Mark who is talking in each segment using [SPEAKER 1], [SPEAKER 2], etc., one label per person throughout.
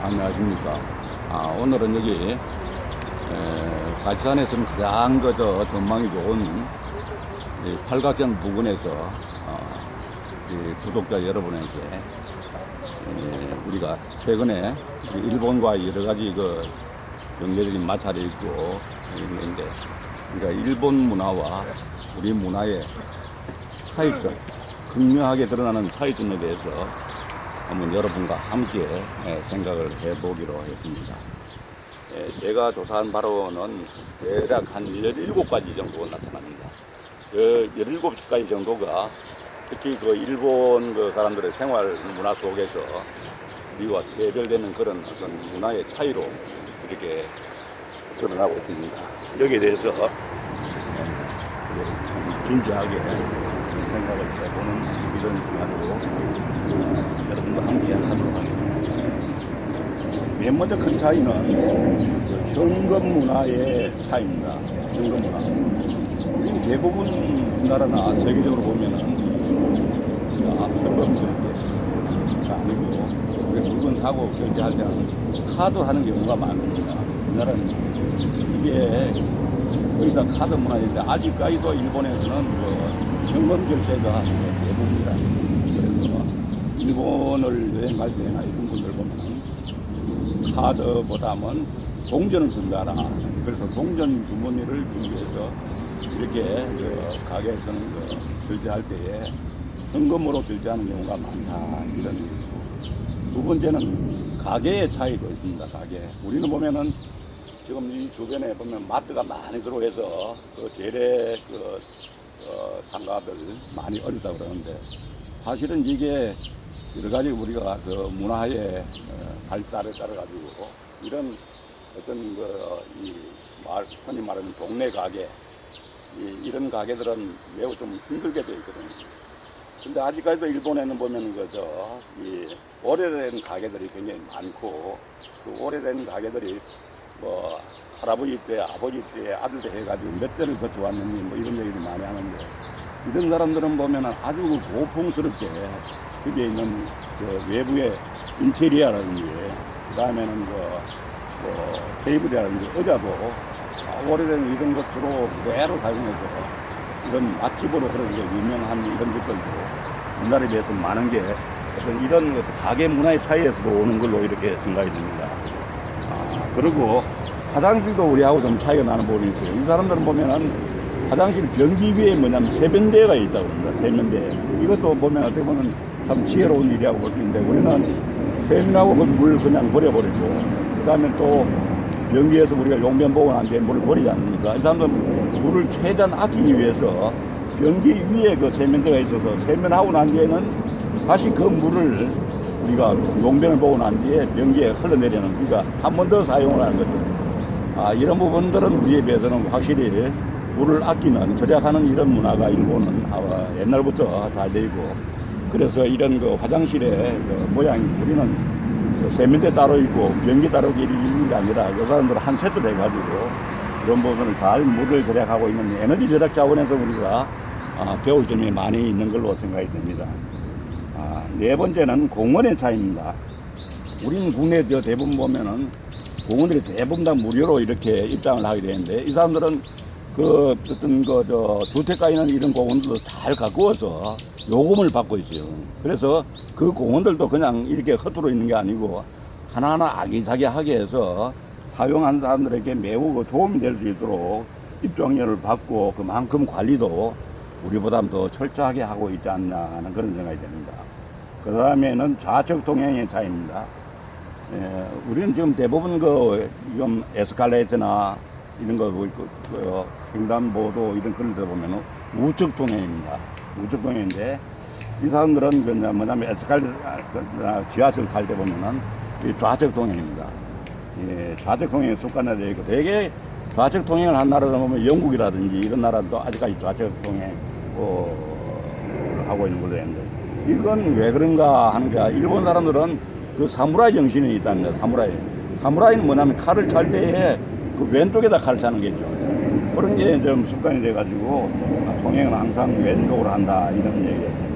[SPEAKER 1] 안녕하십니까. 오늘은 여기 가지산에서는 가장 전망이 좋은 이 팔각정 부근에서 이 구독자 여러분에게 우리가 최근에 일본과 여러 가지 경제적인 마찰이 있고 있는데, 그러니까 일본 문화와 우리 문화의 차이점, 극명하게 드러나는 차이점에 대해서 한번 여러분과 함께 생각을 해보기로 했습니다. 제가 조사한 바로는 대략 한 17가지 정도가 나타납니다. 그 17가지 정도가 특히 일본 사람들의 생활 문화 속에서 우리와 대별되는 그런 어떤 문화의 차이로 이렇게 드러나고 있습니다. 여기에 대해서 진지하게 생각을 해보는 이런 시간으로 여러분과 함께 하도록 하겠습니다. 맨 먼저 큰 차이는 현금 문화의 차이입니다. 현금 문화. 우리 대부분 우리나라나 세계적으로 보면은 현금 결제가 아니고 우리가 물건 사고 결제할 때는 카드 하는 경우가 많습니다. 우리나라는 이게 거의 다 카드 문화인데 아직까지도 일본에서는 현금 결제가 대부분이다. 그래서 일본을 여행 갈 때나 이런 분들 보면 카드보다는 동전을 준다라. 그래서 동전 주머니를 주기 위해서 이렇게 가게에서는 결제할 때에 현금으로 결제하는 경우가 많다. 이런. 두 번째는 가게의 차이도 있습니다. 가게. 우리는 보면은 지금 이 주변에 보면 마트가 많이 들어오서 재래 상가들 많이 어렵다고 그러는데, 사실은 이게 여러 가지 우리가 문화의 발달에 따라 가지고 이런 어떤 흔히 말하는 동네 가게, 이런 가게들은 매우 좀 힘들게 되어 있거든요. 근데 아직까지도 일본에는 보면은 이 오래된 가게들이 굉장히 많고, 그 오래된 가게들이 할아버지 때, 아버지 때, 아들 때 해가지고 몇 대를 거쳐왔느니 이런 얘기를 많이 하는데, 이런 사람들은 보면은 아주 고풍스럽게 그게 있는 외부의 인테리어라든지, 그 다음에는 테이블이라든지 의자도 오래된 이런 것으로 그대로 사용해서 이런 맛집으로 그런 유명한 이런 것들도 우리나라에 비해서 많은 게 어떤 이런 가게 문화의 차이에서도 오는 걸로 이렇게 생각이 됩니다. 그리고 화장실도 우리하고 좀 차이가 나는 부분이 있어요. 이 사람들은 보면은 화장실 변기 위에 뭐냐면 세면대가 있다고 합니다. 세면대. 이것도 보면 어떻게 보면 참 지혜로운 일이라고 볼 수 있는데, 우리는 세면하고 그 물 그냥 버려버리고, 그 다음에 또 변기에서 우리가 용변 보고 난 뒤에 물을 버리지 않습니까? 이 사람들은 물을 최대한 아끼기 위해서 변기 위에 세면대가 있어서 세면하고 난 뒤에는 다시 그 물을 우리가 용변을 보고 난 뒤에 변기에 흘러내리는, 그러니까 한 번 더 사용을 하는 거죠. 이런 부분들은 우리에 비해서는 확실히 물을 아끼는, 절약하는 이런 문화가 일본은 옛날부터 잘 되고, 그래서 이런 화장실의 모양이, 우리는 세면대 따로 있고 변기 따로 있는 게 아니라 그 사람들은 한 세트를 해가지고 이런 부분을 잘 물을 절약하고 있는 에너지 절약 차원에서 우리가 배울 점이 많이 있는 걸로 생각이 됩니다. 네 번째는 공원의 차이입니다. 우리는 국내 대부분 보면은 공원들이 대부분 다 무료로 이렇게 입장을 하게 되는데, 이 사람들은 주택가 있는 이런 공원들도 잘 가꾸어서 요금을 받고 있어요. 그래서 그 공원들도 그냥 이렇게 헛으로 있는 게 아니고 하나하나 아기자기하게 해서 사용한 사람들에게 매우 도움이 될 수 있도록 입장료를 받고 그만큼 관리도 우리보다 더 철저하게 하고 있지 않나 하는 그런 생각이 됩니다. 그 다음에는 좌측 동행의 차이입니다. 우리는 지금 대부분 지금 에스컬레이터나 이런 횡단보도 이런 그런 데 보면은 우측 동행입니다. 우측 동행인데, 이 사람들은 뭐냐면 에스컬레이터나 지하철 탈 때 보면은 이 좌측 동행입니다. 좌측 동행에 습관화되어 있고, 되게 좌측 동행을 한 나라다 보면 영국이라든지 이런 나라도 아직까지 좌측 동행 하고 있는 걸로 했는데, 이건 왜 그런가 하는 게, 일본 사람들은 사무라이 정신이 있답니다. 사무라이는 뭐냐면 칼을 찰 때에 왼쪽에다 칼을 차는 게죠. 그런 게 좀 습관이 돼가지고 통행은 항상 왼쪽으로 한다, 이런 얘기였습니다.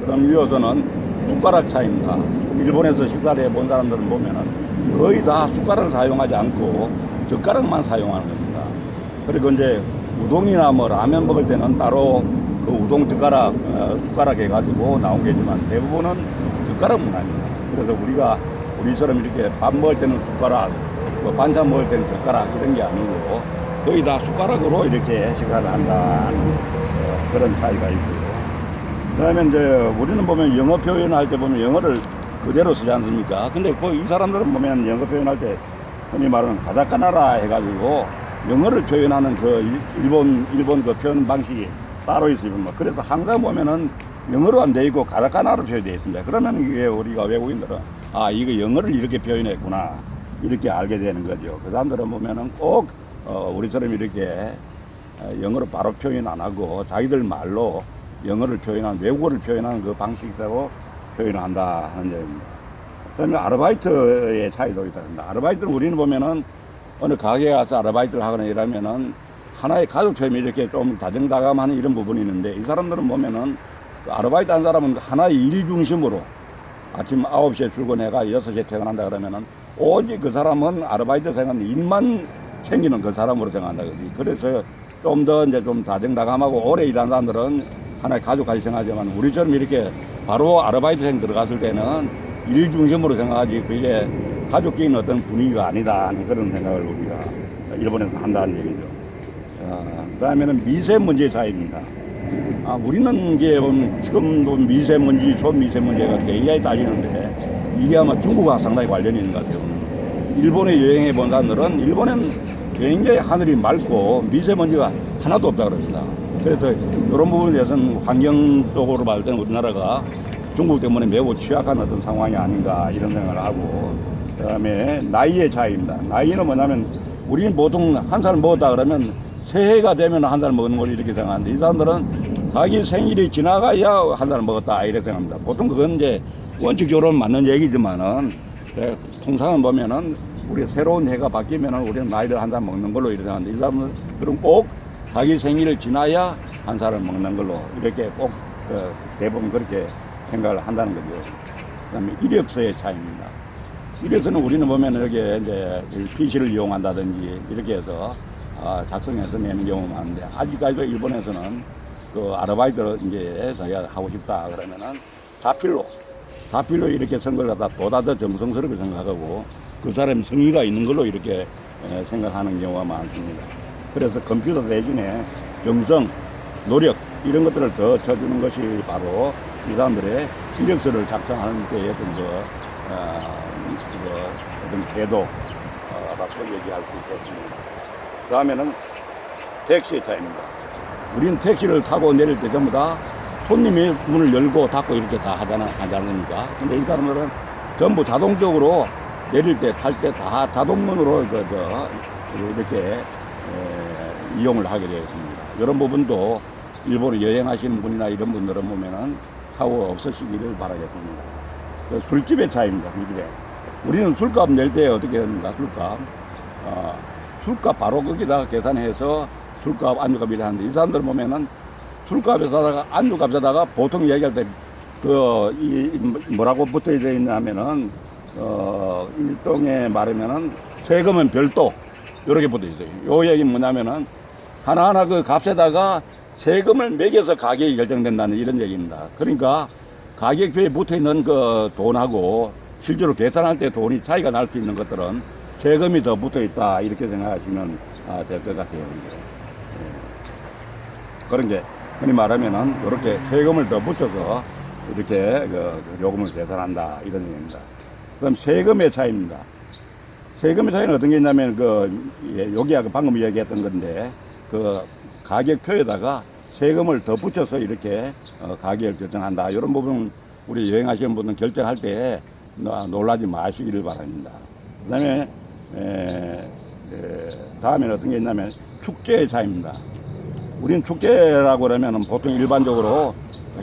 [SPEAKER 1] 그럼 이어서는 숟가락 차이입니다. 일본에서 식사를 해본 사람들은 보면은 거의 다 숟가락을 사용하지 않고 젓가락만 사용하는 겁니다. 그리고 이제 우동이나 뭐 라면 먹을 때는 따로 그 우동 젓가락, 숟가락 해가지고 나온 게지만 대부분은 젓가락 문화입니다. 그래서 우리처럼 이렇게 밥 먹을 때는 숟가락, 뭐 반찬 먹을 때는 젓가락 이런 게 아니고 거의 다 숟가락으로 이렇게 식사를 한다는 그런 차이가 있고요. 그 다음에 이제 우리는 보면 영어 표현할 때 보면 영어를 그대로 쓰지 않습니까? 근데 이 사람들은 보면 영어 표현할 때 흔히 말하는 가자카나라 해가지고 영어를 표현하는 그 일본 그 표현 방식이 따로 있습니다. 그래서 항상 보면은 영어로 안 돼 있고 가자카나로 표현되어 있습니다. 그러면 이게 우리가 외국인들은 아, 이거 영어를 이렇게 표현했구나. 이렇게 알게 되는 거죠. 그 사람들은 보면은 꼭 우리처럼 이렇게 영어로 바로 표현 안 하고 자기들 말로 영어를 표현한, 외국어를 표현하는 그 방식대로 표현을 한다 하는 점입니다. 그 다음에 아르바이트의 차이도 있답니다. 아르바이트는 우리는 보면은 어느 가게에 가서 아르바이트를 하거나 이러면은 하나의 가족처럼 이렇게 좀 다정다감하는 이런 부분이 있는데 이 사람들은 보면은 그 아르바이트 한 사람은 하나의 일 중심으로 아침 9시에 출근해가 6시에 퇴근한다 그러면은 오직 그 사람은 아르바이트 생활은 일만 챙기는 그 사람으로 생각한다. 그래서 좀 더 이제 좀 다정다감하고 오래 일하는 사람들은 하나의 가족까지 생각하지만 우리처럼 이렇게 바로 아르바이트생 들어갔을 때는 일 중심으로 생각하지 그게 가족끼리 어떤 분위기가 아니다 하는 그런 생각을 우리가 일본에서 한다는 얘기죠. 그 다음에는 미세먼지 차이입니다. 우리는 이제 지금도 미세먼지, 초미세먼지가 굉장히 따지는데 이게 아마 중국과 상당히 관련이 있는 것 같아요. 일본에 여행해 본 사람들은 일본은 굉장히 하늘이 맑고 미세먼지가 하나도 없다 그럽니다. 그래서 이런 부분에 대해서는 환경 쪽으로 봤을 때는 우리나라가 중국 때문에 매우 취약한 어떤 상황이 아닌가 이런 생각을 하고, 그 다음에 나이의 차이입니다. 나이는 뭐냐면 우리는 보통 한 살 먹었다 그러면 새해가 되면 한 살 먹는 걸 이렇게 생각하는데 이 사람들은 자기 생일이 지나가야 한 살 먹었다 이렇게 생각합니다. 보통 그건 이제 원칙적으로 맞는 얘기지만은 통상은 보면은 우리 새로운 해가 바뀌면은 우리는 나이를 한 살 먹는 걸로 이렇게 생각하는데 이 사람들은 꼭 자기 생일을 지나야 한 살을 먹는 걸로 이렇게 꼭 대부분 그렇게 생각을 한다는 거죠. 그 다음에 이력서의 차이입니다. 이력서는 우리는 보면 여기에 이제 PC를 이용한다든지 이렇게 해서 작성해서 내는 경우가 많은데 아직까지도 일본에서는 그 아르바이트를 이제 자기가 하고 싶다 그러면은 자필로 이렇게 선거를 갖다 보다 더 정성스럽게 생각하고 그 사람 성의가 있는 걸로 이렇게 생각하는 경우가 많습니다. 그래서 컴퓨터 대신에 정성, 노력 이런 것들을 더 쳐주는 것이 바로 이 사람들의 이력서를 작성하는 때의 어떤 어떤 태도라고 얘기할 수 있겠습니다. 그 다음에는 택시의 차이입니다. 우리는 택시를 타고 내릴 때 전부 다 손님이 문을 열고 닫고 이렇게 다 하지 않습니까? 근데 이 사람들은 전부 자동적으로 내릴 때, 탈 때 다 자동문으로 이렇게 이용을 하게 되어 있습니다. 이런 부분도 일본에 여행하시는 분이나 이런 분들은 보면은 사고 없으시기를 바라겠습니다. 술집의 차이입니다. 술집에. 우리는 술값 낼 때 어떻게 합니까? 술값 바로 거기다가 계산해서 술값, 안주값 이래 하는데 이 사람들 보면은 술값에다가 안주값에다가 보통 얘기할 때 뭐라고 붙어 있냐면은 일종의 말하면은 세금은 별도 이렇게 붙어 있어요. 요 얘기는 뭐냐면은 하나하나 그 값에다가 세금을 매겨서 가격이 결정된다는 이런 얘기입니다. 그러니까 가격표에 붙어 있는 그 돈하고 실제로 계산할 때 돈이 차이가 날 수 있는 것들은 세금이 더 붙어 있다 이렇게 생각하시면 될 것 같아요. 그런 게 흔히 말하면은 이렇게 세금을 더 붙여서 이렇게 요금을 계산한다 이런 얘기입니다. 그럼 세금의 차이입니다. 세금의 차이는 어떤 게 있냐면 여기 아까 방금 얘기했던 건데 그 가격표에다가 세금을 더 붙여서 이렇게 가격을 결정한다. 이런 부분 우리 여행하시는 분은 결정할 때 놀라지 마시기를 바랍니다. 그 다음에 다음에는 어떤 게 있냐면 축제의 차이입니다. 우리는 축제라고 그러면 보통 일반적으로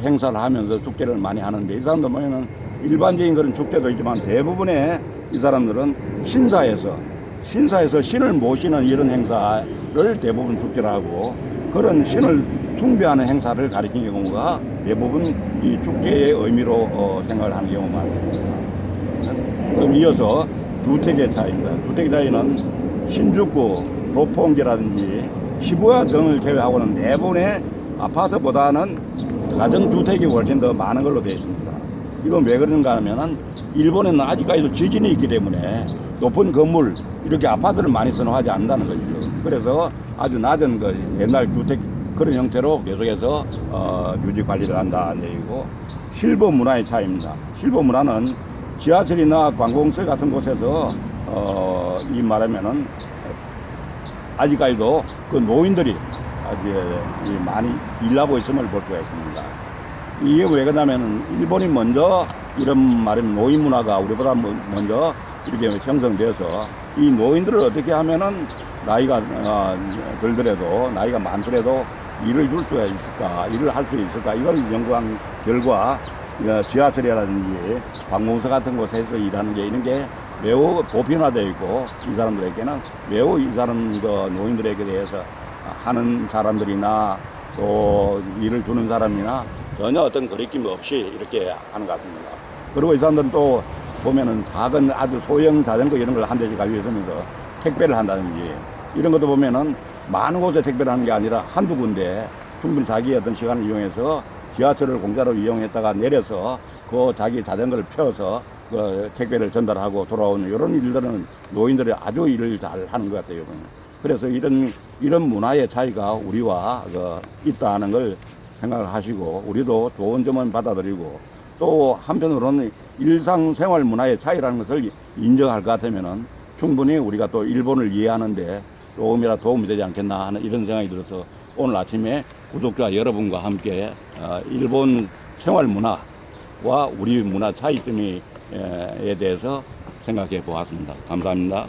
[SPEAKER 1] 행사를 하면서 축제를 많이 하는데 이 사람들 보면은 일반적인 그런 축제도 있지만 대부분의 이 사람들은 신사에서 신을 모시는 이런 행사를 대부분 축제를 하고 그런 신을 숭배하는 행사를 가리키는 경우가 대부분 이 축제의 의미로 생각을 하는 경우가 많습니다. 그럼 이어서 주택의 차이입니다. 주택의 차이는 신주쿠, roppongi라든지 시부야 등을 제외하고는 대부분의 아파트보다는 가정주택이 훨씬 더 많은 걸로 되어 있습니다. 이건 왜 그런가 하면은 일본에는 아직까지도 지진이 있기 때문에 높은 건물, 이렇게 아파트를 많이 선호하지 않는다는 거죠. 그래서 아주 낮은 그 옛날 주택 그런 형태로 계속해서 유지 관리를 한다는 얘기고, 실버 문화의 차이입니다. 실버 문화는 지하철이나 관공서 같은 곳에서 이 말하면은 아직까지도 그 노인들이 아주 많이 일하고 있음을 볼 수가 있습니다. 이게 왜 그러냐면 일본이 먼저 이런 말하면 노인 문화가 우리보다 먼저 이렇게 형성돼서 이 노인들을 어떻게 하면은 나이가 들더라도 나이가 많더라도 일을 줄 수가 있을까, 일을 할 수 있을까, 이걸 연구한 결과 지하철이라든지 관공서 같은 곳에서 일하는 게 이런 게 매우 보편화되어 있고, 이 사람들에게는 매우 이 사람 노인들에게 대해서 하는 사람들이나 또 일을 주는 사람이나 전혀 어떤 거리낌 없이 이렇게 하는 것 같습니다. 그리고 이 사람들은 또 보면은 작은 아주 소형 자전거 이런 걸 한 대씩 가지고 있으면서 택배를 한다든지 이런 것도 보면은 많은 곳에 택배를 하는 게 아니라 한두 군데 충분히 자기의 어떤 시간을 이용해서 지하철을 공짜로 이용했다가 내려서 그 자기 자전거를 펴서 그 택배를 전달하고 돌아오는 이런 일들은 노인들이 아주 일을 잘 하는 것 같아요. 그래서 이런 문화의 차이가 우리와 있다는 걸 생각을 하시고, 우리도 좋은 점은 받아들이고, 또 한편으로는 일상생활 문화의 차이라는 것을 인정할 것 같으면은 충분히 우리가 또 일본을 이해하는데 조금이라도 도움이 되지 않겠나 하는 이런 생각이 들어서 오늘 아침에 구독자 여러분과 함께 일본 생활 문화와 우리 문화 차이점에 대해서 생각해 보았습니다. 감사합니다.